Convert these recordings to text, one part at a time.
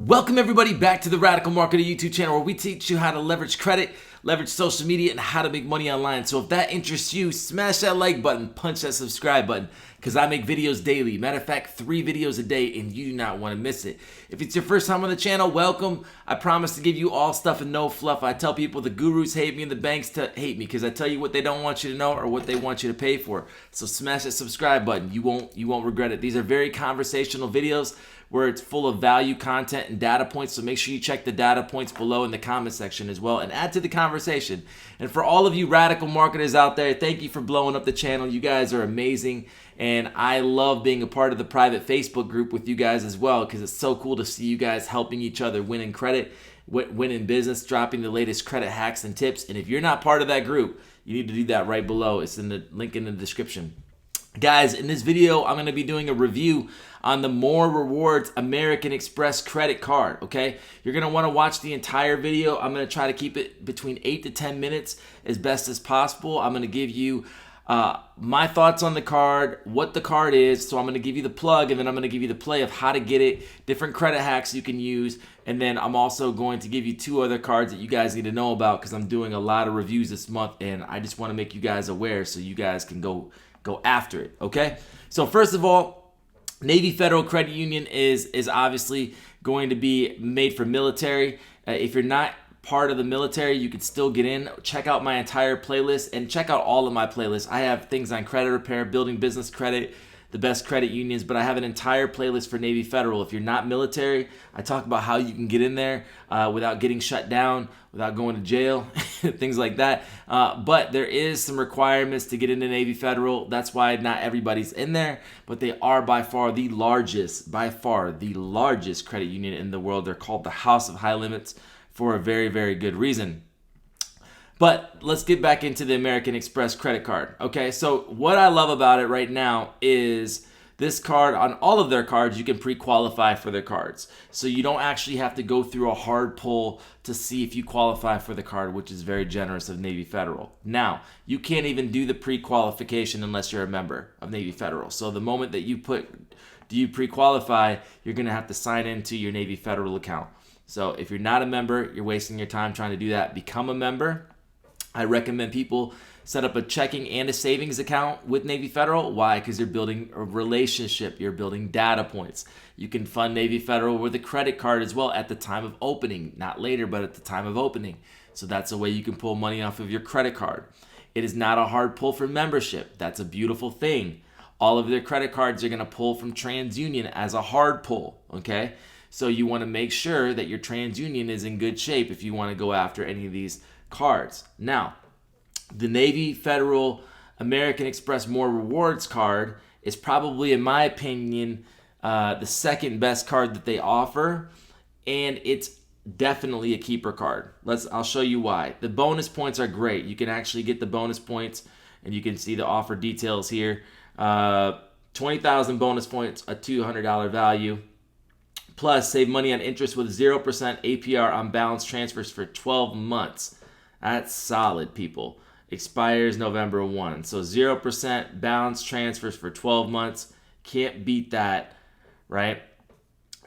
Welcome everybody back to the Radical Marketer YouTube channel where we teach you how to leverage credit, leverage social media, and how to make money online. So if that interests you, smash that like button, punch that subscribe button, because I make videos daily. Matter of fact, 3 videos a day, and you do not want to miss it. If it's your first time on the channel, welcome. I promise to give you all stuff and no fluff. I tell people the gurus hate me and the banks hate me because I tell you what they don't want you to know or what they want you to pay for. So smash that subscribe button. You won't regret it. These are very conversational videos where it's full of value content and data points. So make sure you check the data points below in the comment section as well and add to the conversation. And for all of you radical marketers out there, thank you for blowing up the channel. You guys are amazing. And I love being a part of the private Facebook group with you guys as well, because it's so cool to see you guys helping each other win in credit, win in business, dropping the latest credit hacks and tips. And if you're not part of that group, you need to do that right below. It's in the link in the description. Guys, in this video, I'm going to be doing a review on the More Rewards American Express credit card, okay? You're going to want to watch the entire video. I'm going to try to keep it between 8 to 10 minutes as best as possible. I'm going to give you my thoughts on the card, what the card is. So I'm going to give you the plug, and then I'm going to give you the play of how to get it, different credit hacks you can use, and then I'm also going to give you 2 other cards that you guys need to know about because I'm doing a lot of reviews this month, and I just want to make you guys aware so you guys can go after it, okay? So first of all, Navy Federal Credit Union is obviously going to be made for military. If you're not part of the military, you can still get in. Check out my entire playlist and check out all of my playlists. I have things on credit repair, building business credit, the best credit unions, but I have an entire playlist for Navy Federal. If you're not military, I talk about how you can get in there without getting shut down, without going to jail, things like that. But there is some requirements to get into Navy Federal. That's why not everybody's in there, but they are by far the largest credit union in the world. They're called the House of High Limits for a very, very good reason. But let's get back into the American Express credit card. Okay, so what I love about it right now is this card, on all of their cards, you can pre-qualify for their cards. So you don't actually have to go through a hard pull to see if you qualify for the card, which is very generous of Navy Federal. Now, you can't even do the pre-qualification unless you're a member of Navy Federal. So the moment that you do you pre-qualify, you're gonna have to sign into your Navy Federal account. So if you're not a member, you're wasting your time trying to do that. Become a member. I recommend people set up a checking and a savings account with Navy Federal. Why? Because you're building a relationship. You're building data points. You can fund Navy Federal with a credit card as well at the time of opening. Not later, but at the time of opening. So that's a way you can pull money off of your credit card. It is not a hard pull for membership. That's a beautiful thing. All of their credit cards are going to pull from TransUnion as a hard pull, okay? So you want to make sure that your TransUnion is in good shape if you want to go after any of these cards. Now, the Navy Federal American Express More Rewards card is probably, in my opinion, the second best card that they offer, and it's definitely a keeper card. I'll show you why. The bonus points are great. You can actually get the bonus points, and you can see the offer details here. 20,000 bonus points, a $200 value. Plus, save money on interest with 0% APR on balance transfers for 12 months. That's solid, people. Expires November 1. So 0% balance transfers for 12 months. Can't beat that, right?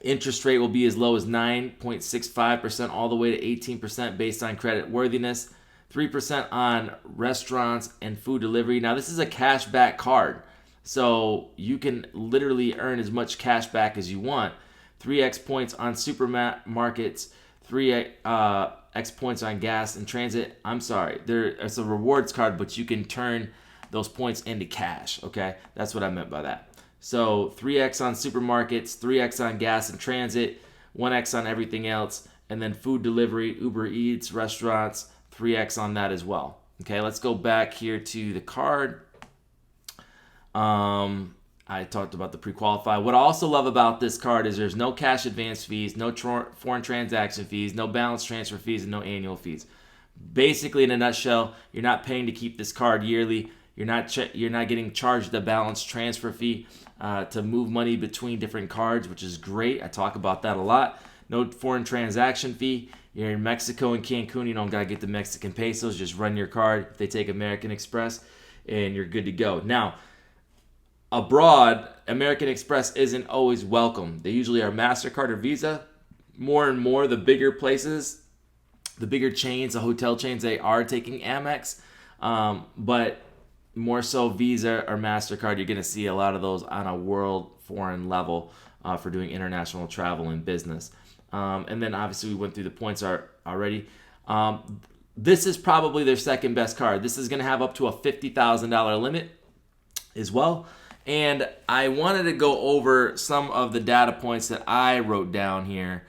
Interest rate will be as low as 9.65% all the way to 18% based on credit worthiness. 3% on restaurants and food delivery. Now, this is a cash back card. So you can literally earn as much cash back as you want. 3x points on supermarkets, 3x points on gas and transit. I'm sorry, it's a rewards card, but you can turn those points into cash, okay? That's what I meant by that. So 3x on supermarkets, 3x on gas and transit, 1x on everything else, and then food delivery, Uber Eats, restaurants, 3x on that as well. Okay, let's go back here to the card. I talked about the pre-qualify. What I also love about this card is there's no cash advance fees, no foreign transaction fees, no balance transfer fees, and no annual fees. Basically, in a nutshell, you're not paying to keep this card yearly. You're not getting charged the balance transfer fee to move money between different cards, which is great. I talk about that a lot. No foreign transaction fee. You're in Mexico and Cancun. You don't got to get the Mexican pesos. Just run your card. If they take American Express, and you're good to go. Now, abroad, American Express isn't always welcome. They usually are MasterCard or Visa. more and more the bigger places, the bigger chains, the hotel chains, they are taking Amex, but more so Visa or MasterCard. You're going to see a lot of those on a world foreign level for doing international travel and business. And then obviously we went through the points already. This is probably their second best card. This is going to have up to a $50,000 limit as well. And I wanted to go over some of the data points that I wrote down here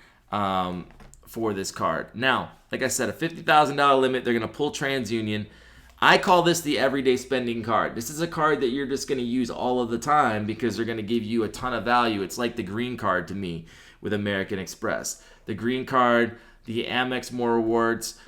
for this card. Now, like I said, a $50,000 limit. They're going to pull TransUnion. I call this the everyday spending card. This is a card that you're just going to use all of the time because they're going to give you a ton of value. It's like the green card to me with American Express. The green card, the Amex More Rewards,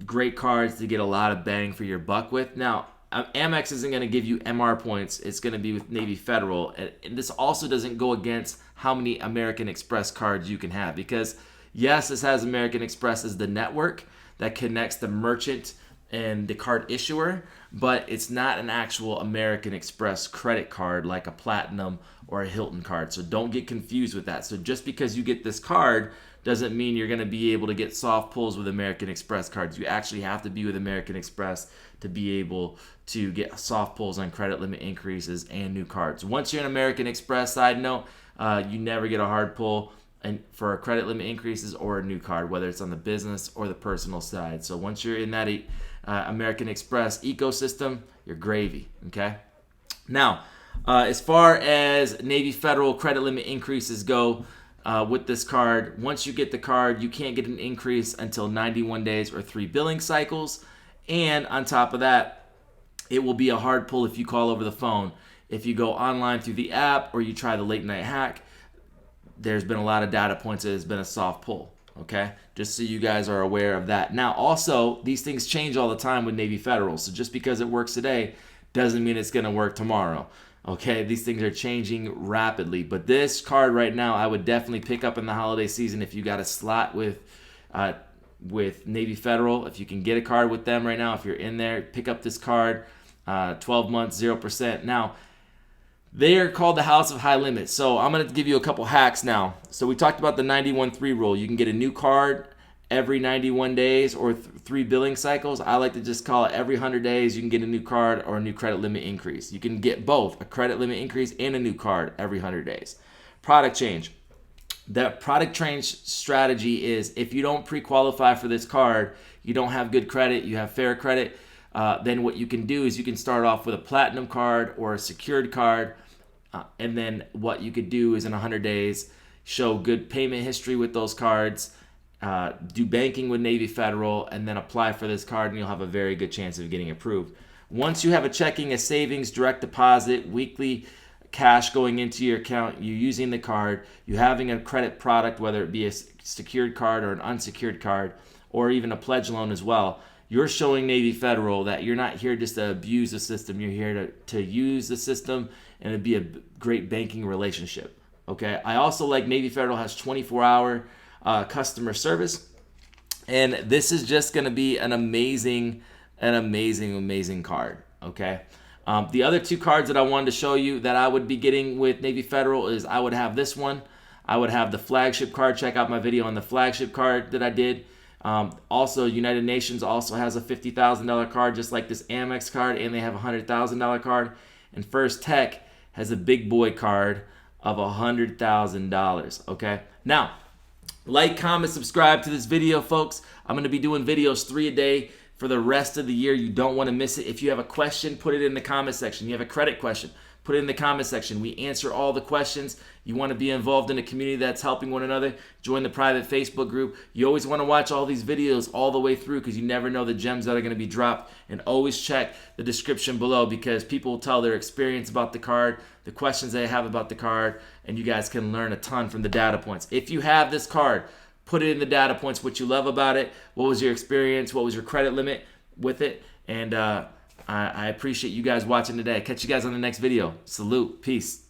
great cards to get a lot of bang for your buck with. Now, Amex isn't going to give you MR points. It's going to be with Navy Federal. And this also doesn't go against how many American Express cards you can have because, yes, this has American Express as the network that connects the merchant and the card issuer, but it's not an actual American Express credit card like a Platinum or a Hilton card. So don't get confused with that. So just because you get this card doesn't mean you're going to be able to get soft pulls with American Express cards. You actually have to be with American Express to be able to get soft pulls on credit limit increases and new cards. Once you're an American Express, side note, you never get a hard pull and for credit limit increases or a new card, whether it's on the business or the personal side. So once you're in that American Express ecosystem, you're gravy, okay? Now, as far as Navy Federal credit limit increases go with this card, once you get the card, you can't get an increase until 91 days or 3 billing cycles. And on top of that, it will be a hard pull if you call over the phone. If you go online through the app or you try the late night hack, there's been a lot of data points that has been a soft pull. Okay, just so you guys are aware of that. Now, also, these things change all the time with Navy Federal. So just because it works today doesn't mean it's going to work tomorrow. Okay, these things are changing rapidly. But this card right now, I would definitely pick up in the holiday season if you got a slot with Navy Federal. If you can get a card with them right now, if you're in there, pick up this card. 12 months, 0%. Now, they are called the House of High Limits. So I'm going to give you a couple hacks now. So we talked about the 91-3 rule. You can get a new card every 91 days or 3 billing cycles. I like to just call it every 100 days you can get a new card or a new credit limit increase. You can get both, a credit limit increase and a new card every 100 days. Product change. The product change strategy is if you don't pre-qualify for this card, you don't have good credit, you have fair credit, then what you can do is you can start off with a platinum card or a secured card. And then what you could do is in 100 days, show good payment history with those cards, do banking with Navy Federal, and then apply for this card, and you'll have a very good chance of getting approved. Once you have a checking, a savings, direct deposit, weekly cash going into your account, you using the card, you having a credit product, whether it be a secured card or an unsecured card, or even a pledge loan as well, you're showing Navy Federal that you're not here just to abuse the system. You're here to use the system and it'd be a great banking relationship. Okay. I also like Navy Federal has 24-hour customer service. And this is just going to be an amazing card. Okay. The other two cards that I wanted to show you that I would be getting with Navy Federal is I would have this one. I would have the flagship card. Check out my video on the flagship card that I did. Also, United Nations also has a $50,000 card just like this Amex card, and they have a $100,000 card. And First Tech has a big boy card of $100,000. Okay. Now, like, comment, subscribe to this video, folks. I'm going to be doing videos 3 a day for the rest of the year. You don't want to miss it. If you have a question, put it in the comment section. You have a credit question, put it in the comment section. We answer all the questions. You want to be involved in a community that's helping one another, join the private Facebook group. You always want to watch all these videos all the way through because you never know the gems that are going to be dropped. And always check the description below because people will tell their experience about the card, the questions they have about the card, and you guys can learn a ton from the data points. If you have this card, put it in the data points, what you love about it, what was your experience, what was your credit limit with it, and I appreciate you guys watching today. Catch you guys on the next video. Salute. Peace.